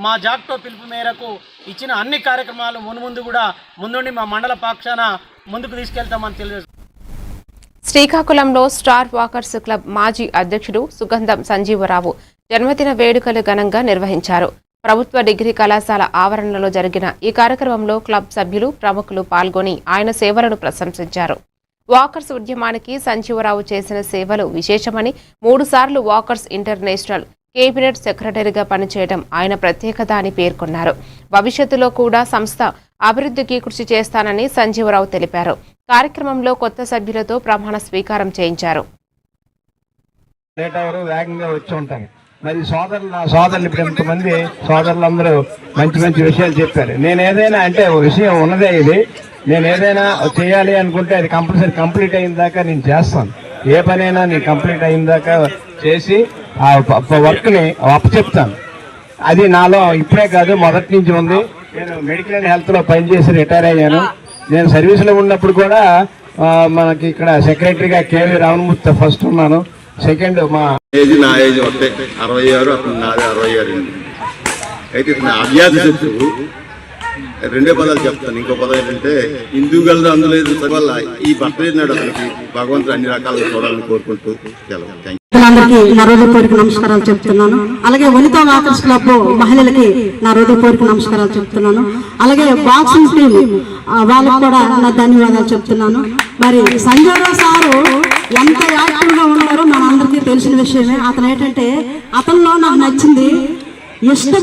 మా జాక్టో పిలుపు మేరకు ఇచ్చిన అన్ని కార్యక్రమాలు మున్ముందు కూడా ముందుండి మా మండల పక్షాన ముందుకు తీసుకెళ్తామని తెలియజేస్తాం. శ్రీకాకుళంలో స్టార్ వాకర్స్ క్లబ్ మాజీ అధ్యక్షుడు సుగంధం సంజీవరావు జన్మదిన వేడుకలు ఘనంగా నిర్వహించారు. ప్రభుత్వ డిగ్రీ కళాశాల ఆవరణలో జరిగిన ఈ కార్యక్రమంలో క్లబ్ సభ్యులు ప్రముఖులు పాల్గొని ఆయన సేవలను ప్రశంసించారు. వాకర్స్ ఉద్యమానికి సంజీవరావు చేసిన సేవలు విశేషమని 3 సార్లు వాకర్స్ ఇంటర్నేషనల్ కేబినెట్ సెక్రటరీగా పనిచేయడం ఆయన ప్రత్యేకత అని పేర్కొన్నారు. భవిష్యత్తులో కూడా సంస్థ అభివృద్ధికి కృషి చేస్తానని సంజీవరావు తెలిపారు. కార్యక్రమంలో కొత్త సభ్యులతో ప్రమాణ స్వీకారం చేయించారు. మరి సోదరులు ఇప్పుడు ఎంతమంది సోదరులందరూ మంచి మంచి విషయాలు చెప్పారు. నేను ఏదైనా అంటే ఒక విషయం ఉన్నదే ఇది, నేను ఏదైనా చేయాలి అనుకుంటే అది కంపల్సరీ కంప్లీట్ అయిన దాకా నేను చేస్తాను. ఏ పనైనా నేను కంప్లీట్ అయిన దాకా చేసి ఆ వర్క్ ని అప్పచెప్తాను. అది నాలో ఇప్పుడే కాదు, మొదటి నుంచి ఉంది. నేను మెడికల్ అండ్ హెల్త్ లో పనిచేసి రిటైర్ అయ్యాను. నేను సర్వీస్ లో ఉన్నప్పుడు కూడా మనకి ఇక్కడ సెక్రటరీగా కేవీ రామమూర్తి ఫస్ట్ ఉన్నాను. సెకండ్ మా ఏజ్ నా ఏజ్ ఒకటే 66, అప్పుడు నాది 66. అయితే నా అభ్యాస శత్రువు రెండే పదాలు చెప్తాను. ఇంకో పదం ఏంటంటే హిందూ గలదు అందులో వల్ల ఈ బర్త్డే నాడు అతనికి భగవంతుడు అన్ని రకాలుగా చూడాలని కోరుకుంటూ అందరికీ నా హృదయపూర్వక నమస్కారాలు చెప్తున్నాను. అలాగే వనితా వాకర్స్ క్లబ్ మహిళలకి నా హృదయపూర్వక నమస్కారాలు చెప్తున్నాను. అలాగే బాక్సింగ్ టీం వాళ్ళకు కూడా నా ధన్యవాదాలు చెప్తున్నాను. మరి సంజయరావు సారు ఎంత యాక్టివ్ గా ఉన్నారో మనందరికీ తెలిసిన విషయమే. అతను ఏంటంటే అతనిలో నాకు నచ్చింది ఇష్టం